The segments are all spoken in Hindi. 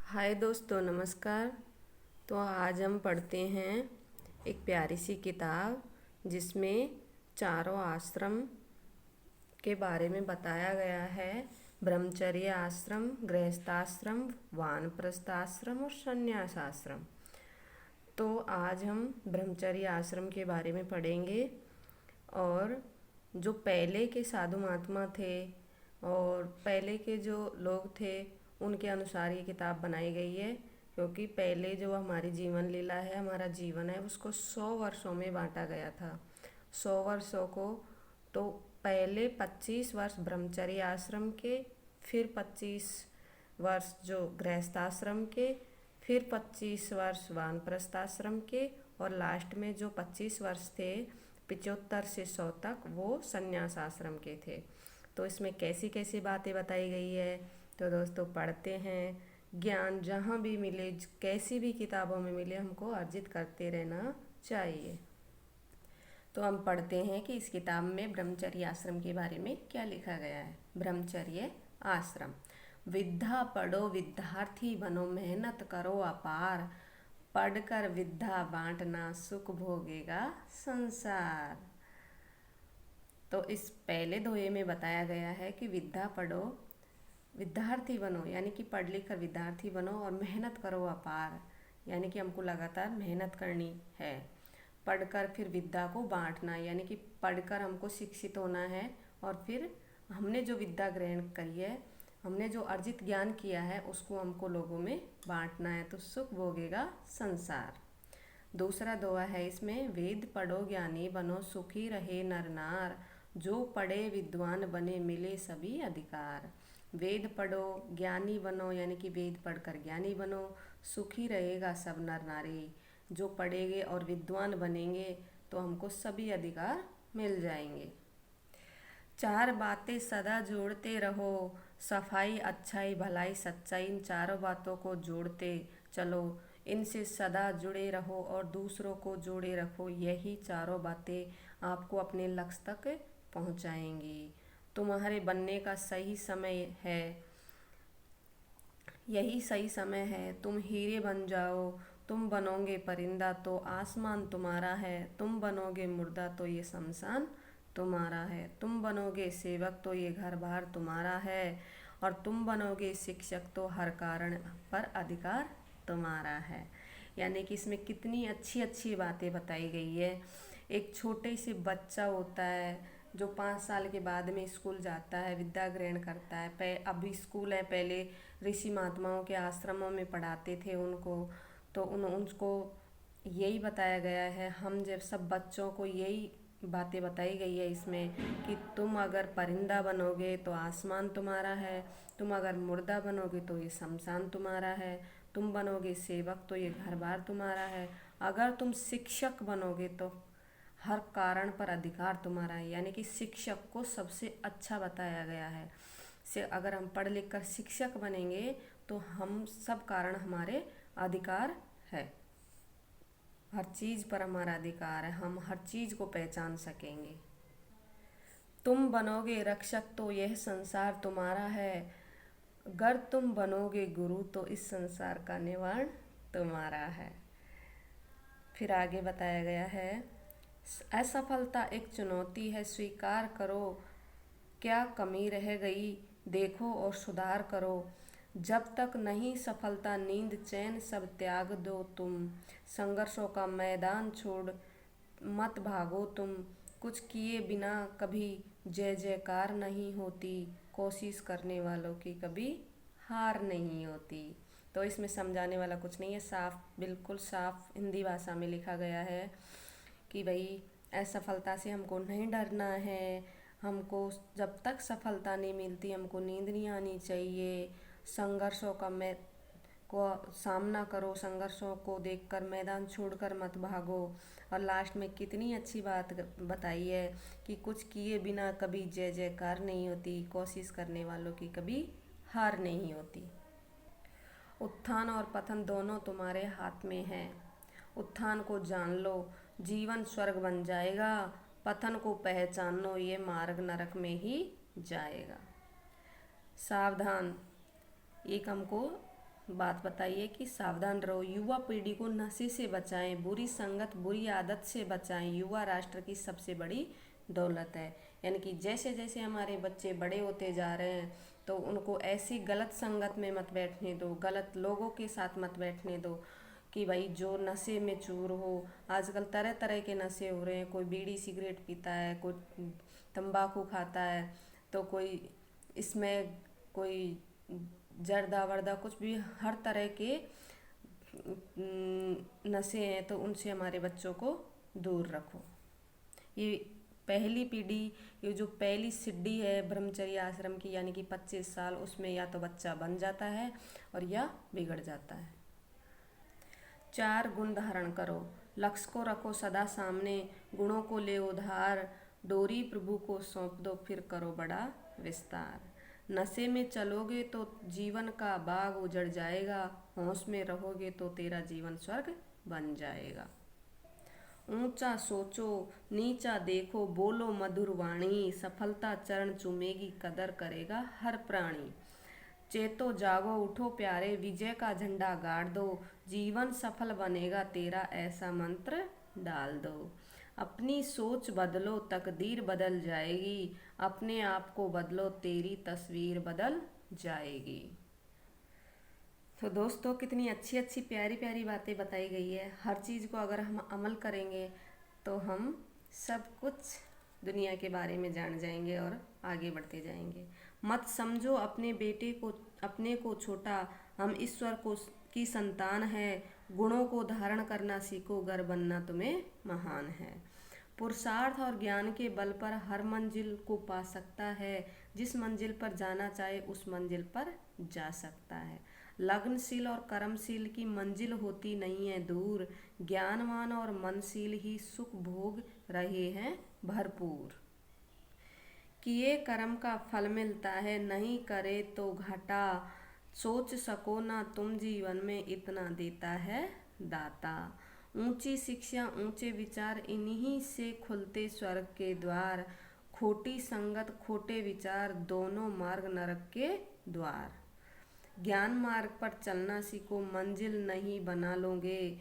हाय दोस्तों, नमस्कार। तो आज हम पढ़ते हैं एक प्यारी सी किताब जिसमें चारों आश्रम के बारे में बताया गया है। ब्रह्मचर्य आश्रम, गृहस्थाश्रम, वानप्रस्थ आश्रम और संन्यास आश्रम। तो आज हम ब्रह्मचर्य आश्रम के बारे में पढ़ेंगे। और जो पहले के साधु महात्मा थे और पहले के जो लोग थे उनके अनुसार ये किताब बनाई गई है, क्योंकि पहले जो हमारी जीवन लीला है, हमारा जीवन है, उसको 100 वर्षों में बांटा गया था। 100 वर्षों को तो पहले 25 वर्ष ब्रह्मचर्य आश्रम के, फिर 25 वर्ष जो गृहस्थाश्रम के, फिर 25 वर्ष वानप्रस्थ आश्रम के, और लास्ट में जो 25 वर्ष थे 75 से 100 तक, वो संन्यास आश्रम के थे। तो इसमें कैसी कैसी बातें बताई गई है, तो दोस्तों पढ़ते हैं। ज्ञान जहाँ भी मिले, कैसी भी किताबों में मिले, हमको अर्जित करते रहना चाहिए। तो हम पढ़ते हैं कि इस किताब में ब्रह्मचर्य आश्रम के बारे में क्या लिखा गया है। ब्रह्मचर्य आश्रम। विद्या पढ़ो विद्यार्थी बनो, मेहनत करो अपार, पढ़कर विद्या बांटना, सुख भोगेगा संसार। तो इस पहले दोहे में बताया गया है कि विद्या पढ़ो, विद्यार्थी बनो, यानी कि पढ़ लिख कर विद्यार्थी बनो, और मेहनत करो अपार, यानी कि हमको लगातार मेहनत करनी है। पढ़कर फिर विद्या को बांटना, यानी कि पढ़कर हमको शिक्षित होना है, और फिर हमने जो विद्या ग्रहण करी है, हमने जो अर्जित ज्ञान किया है, उसको हमको लोगों में बांटना है, तो सुख भोगेगा संसार। दूसरा दोहा है इसमें, वेद पढ़ो ज्ञानी बनो, सुखी रहे नर नार, जो पढ़े विद्वान बने मिले सभी अधिकार। वेद पढ़ो ज्ञानी बनो, यानी कि वेद पढ़कर ज्ञानी बनो, सुखी रहेगा सब नर नारी। जो पढ़ेंगे और विद्वान बनेंगे तो हमको सभी अधिकार मिल जाएंगे। चार बातें सदा जोड़ते रहो, सफाई, अच्छाई, भलाई, सच्चाई, इन चारों बातों को जोड़ते चलो, इनसे सदा जुड़े रहो और दूसरों को जोड़े रखो। यही चारों बातें आपको अपने लक्ष्य तक पहुंचाएंगी। तुम्हारे बनने का सही समय है, यही सही समय है। तुम हीरे बन जाओ, तुम बनोगे परिंदा तो आसमान तुम्हारा है, तुम बनोगे मुर्दा तो ये शमशान तुम्हारा है, तुम बनोगे सेवक तो ये घर बार तुम्हारा है, और तुम बनोगे शिक्षक तो हर कारण पर अधिकार तुम्हारा है। यानी कि इसमें कितनी अच्छी अच्छी बातें बताई गई है। एक छोटे से बच्चा होता है जो 5 साल के बाद में स्कूल जाता है, विद्या ग्रहण करता है। अभी स्कूल है, पहले ऋषि महात्माओं के आश्रमों में पढ़ाते थे उनको, तो उनको यही बताया गया है। हम जब सब बच्चों को यही बातें बताई गई है इसमें कि तुम अगर परिंदा बनोगे तो आसमान तुम्हारा है, तुम अगर मुर्दा बनोगे तो ये शमशान तुम्हारा है, तुम बनोगे सेवक तो ये घर बार तुम्हारा है, अगर तुम शिक्षक बनोगे तो हर कारण पर अधिकार तुम्हारा है। यानी कि शिक्षक को सबसे अच्छा बताया गया है। से अगर हम पढ़ लिख कर शिक्षक बनेंगे तो हम सब कारण हमारे अधिकार है, हर चीज़ पर हमारा अधिकार है, हम हर चीज़ को पहचान सकेंगे। तुम बनोगे रक्षक तो यह संसार तुम्हारा है, अगर तुम बनोगे गुरु तो इस संसार का निवारण तुम्हारा है। फिर आगे बताया गया है, असफलता एक चुनौती है, स्वीकार करो, क्या कमी रह गई देखो और सुधार करो, जब तक नहीं सफलता नींद चैन सब त्याग दो तुम, संघर्षों का मैदान छोड़ मत भागो तुम, कुछ किए बिना कभी जय जयकार नहीं होती, कोशिश करने वालों की कभी हार नहीं होती। तो इसमें समझाने वाला कुछ नहीं है, साफ, बिल्कुल साफ हिंदी भाषा में लिखा गया है कि भाई असफलता से हमको नहीं डरना है, हमको जब तक सफलता नहीं मिलती हमको नींद नहीं आनी चाहिए। संघर्षों का को सामना करो, संघर्षों को देखकर मैदान छोड़कर मत भागो। और लास्ट में कितनी अच्छी बात बताई है कि कुछ किए बिना कभी जय जयकार नहीं होती, कोशिश करने वालों की कभी हार नहीं होती। उत्थान और पतन दोनों तुम्हारे हाथ में है, उत्थान को जान लो जीवन स्वर्ग बन जाएगा, पतन को पहचान लो ये मार्ग नरक में ही जाएगा। सावधान, एक हमको बात बताइए कि सावधान रहो, युवा पीढ़ी को नशे से बचाएं, बुरी संगत बुरी आदत से बचाएं। युवा राष्ट्र की सबसे बड़ी दौलत है। यानी कि जैसे जैसे हमारे बच्चे बड़े होते जा रहे हैं तो उनको ऐसी गलत संगत में मत बैठने दो, गलत लोगों के साथ मत बैठने दो कि भाई जो नशे में चूर हो। आजकल तरह तरह के नशे हो रहे हैं, कोई बीड़ी सिगरेट पीता है, कोई तंबाकू खाता है, तो कोई इसमें कोई जर्दा वर्दा कुछ भी, हर तरह के नशे हैं, तो उनसे हमारे बच्चों को दूर रखो। ये पहली पीढ़ी, ये जो पहली सिड्डी है ब्रह्मचर्य आश्रम की, यानी कि 25 साल, उसमें या तो बच्चा बन जाता है और या बिगड़ जाता है। 4 गुण धारण करो, लक्ष्य को रखो सदा सामने, गुणों को ले उधार, डोरी प्रभु को सौंप दो फिर करो बड़ा विस्तार। नशे में चलोगे तो जीवन का बाग उजड़ जाएगा, होश में रहोगे तो तेरा जीवन स्वर्ग बन जाएगा। ऊंचा सोचो नीचा देखो, बोलो मधुर वाणी, सफलता चरण चूमेगी कदर करेगा हर प्राणी। चेतो जागो उठो प्यारे, विजय का झंडा गाड़ दो, जीवन सफल बनेगा तेरा ऐसा मंत्र डाल दो। अपनी सोच बदलो तकदीर बदल जाएगी, अपने आप को बदलो तेरी तस्वीर बदल जाएगी। तो दोस्तों, कितनी अच्छी अच्छी प्यारी प्यारी बातें बताई गई है। हर चीज़ को अगर हम अमल करेंगे तो हम सब कुछ दुनिया के बारे में जान जाएंगे और आगे बढ़ते जाएंगे। मत समझो अपने बेटे को अपने को छोटा, हम ईश्वर को की संतान है, गुणों को धारण करना सीखो, घर बनना तुम्हें महान है। पुरुषार्थ और ज्ञान के बल पर हर मंजिल को पा सकता है, जिस मंजिल पर जाना चाहे उस मंजिल पर जा सकता है। लगनशील और कर्मशील की मंजिल होती नहीं है दूर, ज्ञानवान और मनशील ही सुख भोग रहे हैं भरपूर। किए कर्म का फल मिलता है, नहीं करे तो घाटा, सोच सको ना तुम जीवन में इतना देता है दाता। ऊंची शिक्षा ऊंचे विचार, इन्हीं से खुलते स्वर्ग के द्वार, खोटी संगत खोटे विचार, दोनों मार्ग नरक के द्वार। ज्ञान मार्ग पर चलना सीखो, मंजिल नहीं बना लोगे,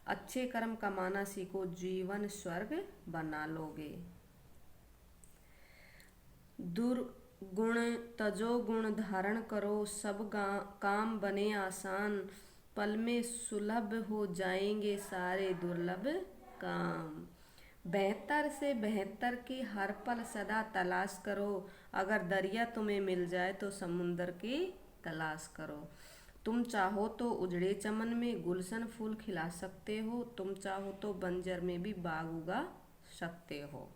अच्छे कर्म कमाना सीखो, जीवन स्वर्ग बना लोगे। दुर्गुण तजो गुण धारण करो, सब काम बने आसान, पल में सुलभ हो जाएंगे सारे दुर्लभ काम। बेहतर से बेहतर की हर पल सदा तलाश करो, अगर दरिया तुम्हें मिल जाए तो समुंदर की तलाश करो। तुम चाहो तो उजड़े चमन में गुलशन फूल खिला सकते हो, तुम चाहो तो बंजर में भी बाग उगा सकते हो।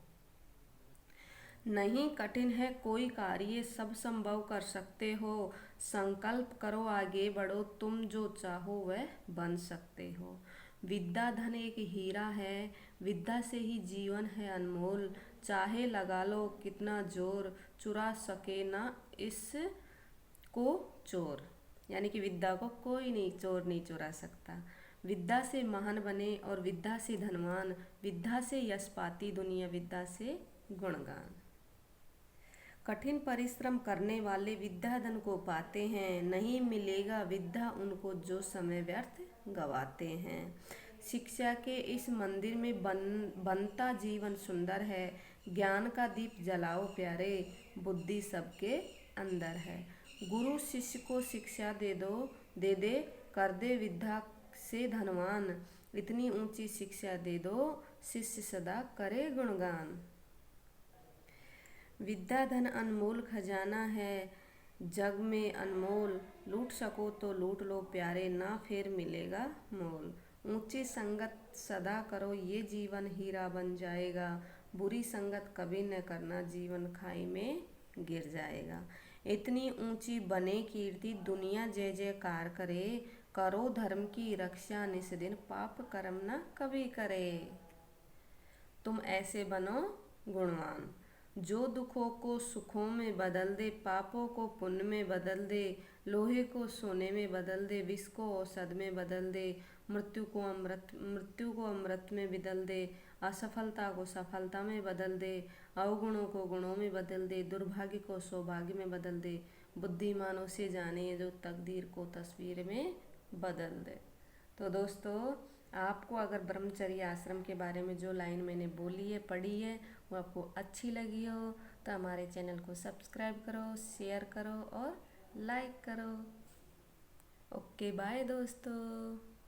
नहीं कठिन है कोई कार्य, सब संभव कर सकते हो, संकल्प करो आगे बढ़ो, तुम जो चाहो वह बन सकते हो। विद्या धन एक हीरा है, विद्या से ही जीवन है अनमोल, चाहे लगा लो कितना जोर, चुरा सके ना इसको चोर। यानी कि विद्या को कोई नहीं चोर नहीं चुरा सकता। विद्या से महान बने और विद्या से धनवान, विद्या से यश पाती दुनिया, विद्या से गुणगान। कठिन परिश्रम करने वाले विद्या धन को पाते हैं, नहीं मिलेगा विद्या उनको जो समय व्यर्थ गवाते हैं। शिक्षा के इस मंदिर में बनता जीवन सुंदर है, ज्ञान का दीप जलाओ प्यारे, बुद्धि सबके अंदर है। गुरु शिष्य को शिक्षा दे दे कर दे विद्या से धनवान, इतनी ऊंची शिक्षा दे दो शिष्य सदा करे गुणगान। विद्या धन अनमोल खजाना है, जग में अनमोल, लूट सको तो लूट लो प्यारे, ना फिर मिलेगा मोल। ऊंची संगत सदा करो ये जीवन हीरा बन जाएगा, बुरी संगत कभी न करना जीवन खाई में गिर जाएगा। इतनी ऊंची बने कीर्ति दुनिया जय जयकार करे, करो धर्म की रक्षा निस दिन पाप कर्म न कभी करे। तुम ऐसे बनो गुणवान, जो दुखों को सुखों में बदल दे, पापों को पुण्य में बदल दे, लोहे को सोने में बदल दे, विष को औषध में बदल दे, मृत्यु को अमृत में बदल दे, असफलता को सफलता में बदल दे, अवगुणों को गुणों में बदल दे, दुर्भाग्य को सौभाग्य में बदल दे, बुद्धिमानों से जाने जो तकदीर को तस्वीर में बदल दे। तो दोस्तों, आपको अगर ब्रह्मचर्य आश्रम के बारे में जो लाइन मैंने बोली है, पढ़ी है, वो आपको अच्छी लगी हो तो हमारे चैनल को सब्सक्राइब करो, शेयर करो और लाइक करो। ओके, बाय दोस्तों।